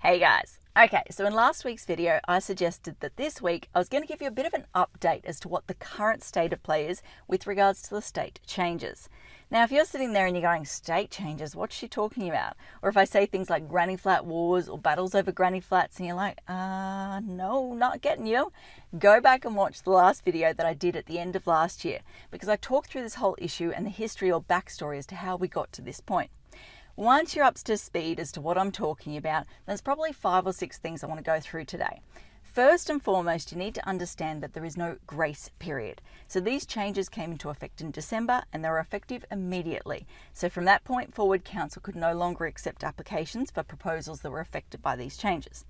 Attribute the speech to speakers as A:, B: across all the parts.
A: Hey guys. Okay, so in last week's video, I suggested that this week I was going to give you a bit of an update as to what the current state of play is with regards to the state changes. Now, if you're sitting there and you're going, state changes, what's she talking about? Or if I say things like granny flat wars or battles over granny flats and you're like, no, not getting you, go back and watch the last video that I did at the end of last year because I talked through this whole issue and the history or backstory as to how we got to this point. Once you're up to speed as to what I'm talking about, there's probably 5 or 6 things I want to go through today. First and foremost, you need to understand that there is no grace period. So these changes came into effect in December and they were effective immediately. So from that point forward, Council could no longer accept applications for proposals that were affected by these changes.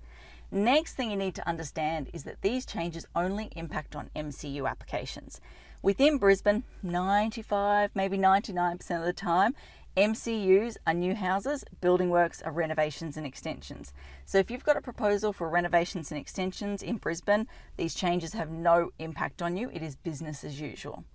A: Next thing you need to understand is that these changes only impact on MCU applications. Within Brisbane, 95, maybe 99% of the time, MCUs are new houses, building works are renovations and extensions. So if you've got a proposal for renovations and extensions in Brisbane, these changes have no impact on you. It is business as usual.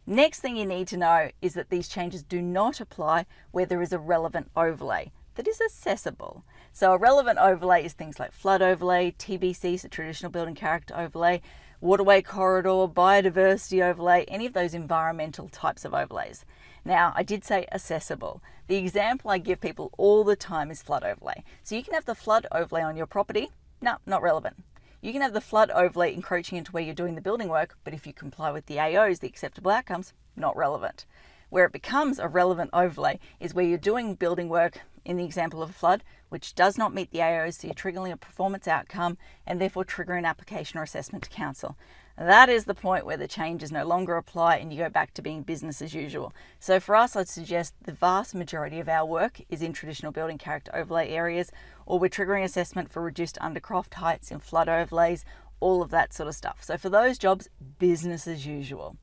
A: Next thing you need to know is that these changes do not apply where there is a relevant overlay that is accessible. So a relevant overlay is things like flood overlay, TBC, so traditional building character overlay, waterway corridor, biodiversity overlay, any of those environmental types of overlays. Now, I did say accessible. The example I give people all the time is flood overlay. So you can have the flood overlay on your property. No, not relevant. You can have the flood overlay encroaching into where you're doing the building work, but if you comply with the AOs, the acceptable outcomes, not relevant. Where it becomes a relevant overlay is where you're doing building work, in the example of a flood, which does not meet the AOs, so you're triggering a performance outcome and therefore triggering an application or assessment to council. That is the point where the changes no longer apply and you go back to being business as usual. So for us, I'd suggest the vast majority of our work is in traditional building character overlay areas, or we're triggering assessment for reduced undercroft heights in flood overlays, all of that sort of stuff. So for those jobs, business as usual.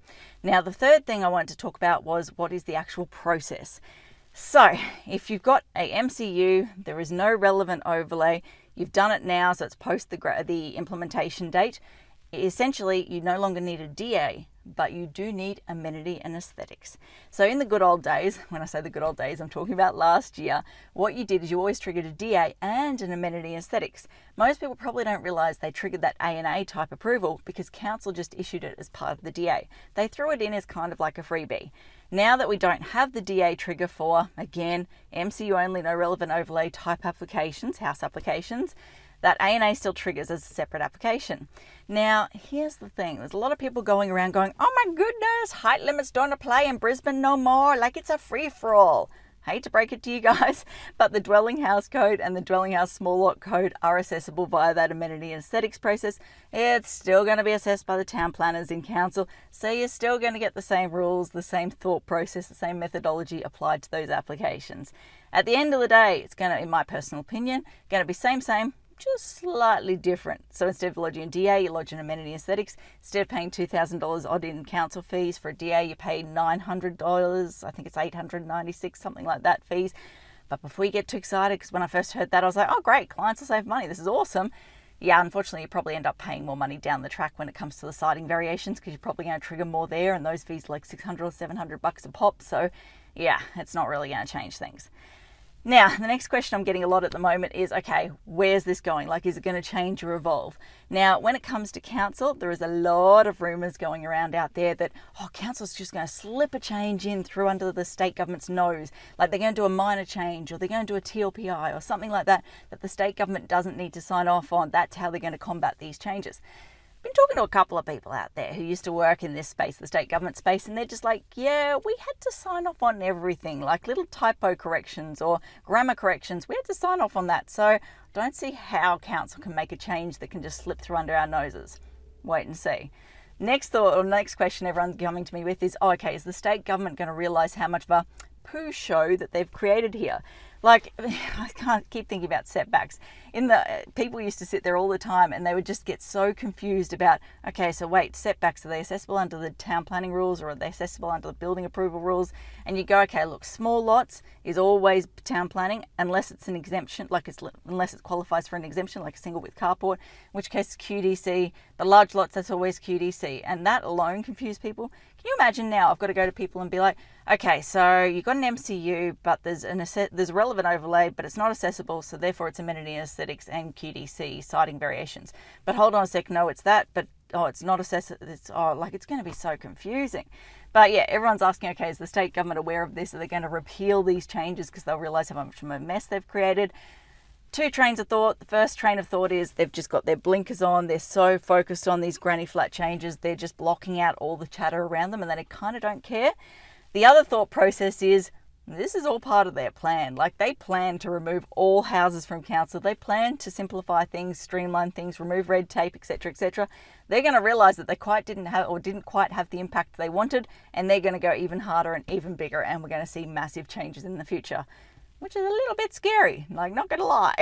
A: Now, the third thing I wanted to talk about was what is the actual process. So if you've got a MCU, there is no relevant overlay, you've done it now, so it's post the implementation date. Essentially, you no longer need a DA, but you do need amenity and aesthetics. So in the good old days, when I say the good old days, I'm talking about last year, what you did is you always triggered a DA and an amenity and aesthetics. Most people probably don't realise they triggered that A&A type approval because council just issued it as part of the DA. They threw it in as kind of like a freebie. Now that we don't have the DA trigger for, again, MCU only, no relevant overlay type applications, house applications, that A&A still triggers as a separate application. Now, here's the thing. There's a lot of people going around going, oh my goodness, height limits don't apply in Brisbane no more, like it's a free-for-all. Hate to break it to you guys, but the Dwelling House Code and the Dwelling House Small Lot Code are accessible via that amenity and aesthetics process. It's still going to be assessed by the town planners in council, so you're still going to get the same rules, the same thought process, the same methodology applied to those applications. At the end of the day, it's going to, in my personal opinion, going to be same, just slightly different. So instead of lodging a DA, you lodge an amenity aesthetics. Instead of paying $2,000 odd in council fees for a DA, you pay $900. I think it's $896, something like that fees. But before you get too excited, because when I first heard that, I was like, oh great, clients will save money. This is awesome. Yeah, unfortunately, you probably end up paying more money down the track when it comes to the siding variations because you're probably going to trigger more there, and those fees are like $600 or $700 a pop. So yeah, it's not really going to change things. Now, the next question I'm getting a lot at the moment is, okay, where's this going? Like, is it going to change or evolve? Now, when it comes to council, there is a lot of rumours going around out there that, oh, council's just going to slip a change in through under the state government's nose. Like they're going to do a minor change or they're going to do a TLPI or something like that, that the state government doesn't need to sign off on. That's how they're going to combat these changes. Been talking to a couple of people out there who used to work in this space, the state government space, and they're just like, yeah, we had to sign off on everything, like little typo corrections or grammar corrections. We had to sign off on that. So I don't see how council can make a change that can just slip through under our noses. Wait and see. Next thought or next question everyone's coming to me with is, oh, okay, is the state government going to realise how much of a poo show that they've created here? Like, I can't keep thinking about setbacks. People used to sit there all the time and they would just get so confused about, okay, so wait, setbacks, are they accessible under the town planning rules or are they accessible under the building approval rules? And you go, okay, look, small lots is always town planning unless it's an exemption, unless it qualifies for an exemption, like a single width carport, in which case QDC. The large lots, that's always QDC. And that alone confused people Can you imagine now I've got to go to people and be like, okay, so you've got an MCU, but there's a relevant overlay, but it's not accessible, so therefore it's amenity aesthetics and QDC citing variations. But hold on a sec, no, it's that, but it's not accessible. It's going to be so confusing. But yeah, everyone's asking, okay, is the state government aware of this? Are they going to repeal these changes because they'll realise how much of a mess they've created? Two trains of thought. The first train of thought is they've just got their blinkers on. They're so focused on these granny flat changes. They're just blocking out all the chatter around them and they kind of don't care. The other thought process is this is all part of their plan. Like, they plan to remove all houses from council. They plan to simplify things, streamline things, remove red tape, etc., etc. They're going to realise that they didn't quite have the impact they wanted, and they're going to go even harder and even bigger, and we're going to see massive changes in the future, which is a little bit scary, like, not gonna lie.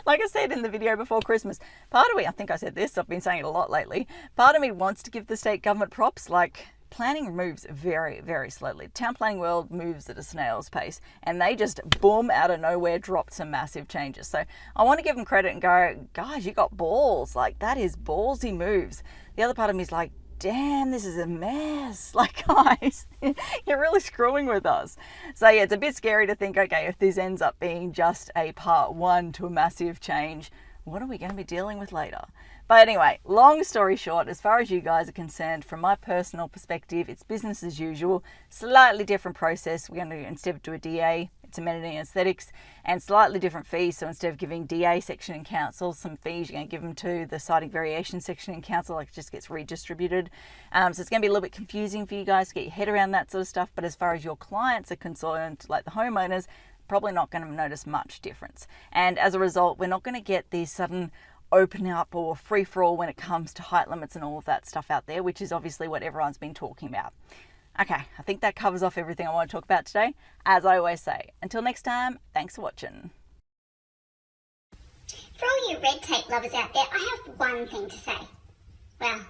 A: Like I said in the video before Christmas, part of me, I think I said this, I've been saying it a lot lately, part of me wants to give the state government props. Like, planning moves very, very slowly. Town planning world moves at a snail's pace, and they just, boom, out of nowhere, dropped some massive changes. So I want to give them credit and go, guys, you got balls. Like, that is ballsy moves. The other part of me is like, damn, this is a mess. Like, guys, you're really screwing with us. So yeah, it's a bit scary to think, okay, if this ends up being just a part one to a massive change, what are we going to be dealing with later? But anyway, long story short, as far as you guys are concerned, from my personal perspective, it's business as usual. Slightly different process. We're going to, instead of do a DA, it's amenity and aesthetics, and slightly different fees. So instead of giving DA section in council some fees, you're going to give them to the citing variation section in council. Like, it just gets redistributed. So it's going to be a little bit confusing for you guys to get your head around that sort of stuff. But as far as your clients are concerned, like the homeowners, probably not going to notice much difference. And as a result, we're not going to get these sudden open up or free for all when it comes to height limits and all of that stuff out there, which is obviously what everyone's been talking about. Okay, I think that covers off everything I want to talk about today. As I always say, until next time, thanks for watching.
B: For all you red tape lovers out there, I have one thing to say. Well,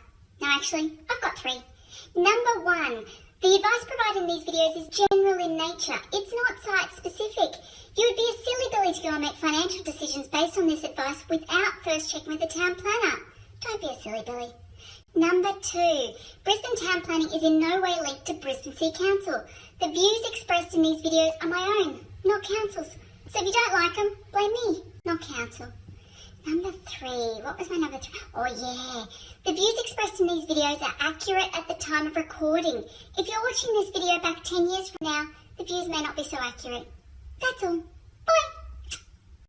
B: no, actually, I've got three. Number one, the advice provided in these videos is general in nature. It's not site specific. You would be a silly Billy to go and make financial decisions based on this advice without first checking with the town planner. Don't be a silly Billy. Number two, Brisbane town planning is in no way linked to Brisbane City Council. The views expressed in these videos are my own, not council's. So if you don't like them, blame me, not council. Number three, what was my number three? Oh yeah, the views expressed in these videos are accurate at the time of recording. If you're watching this video back 10 years from now, the views may not be so accurate. That's all. Bye.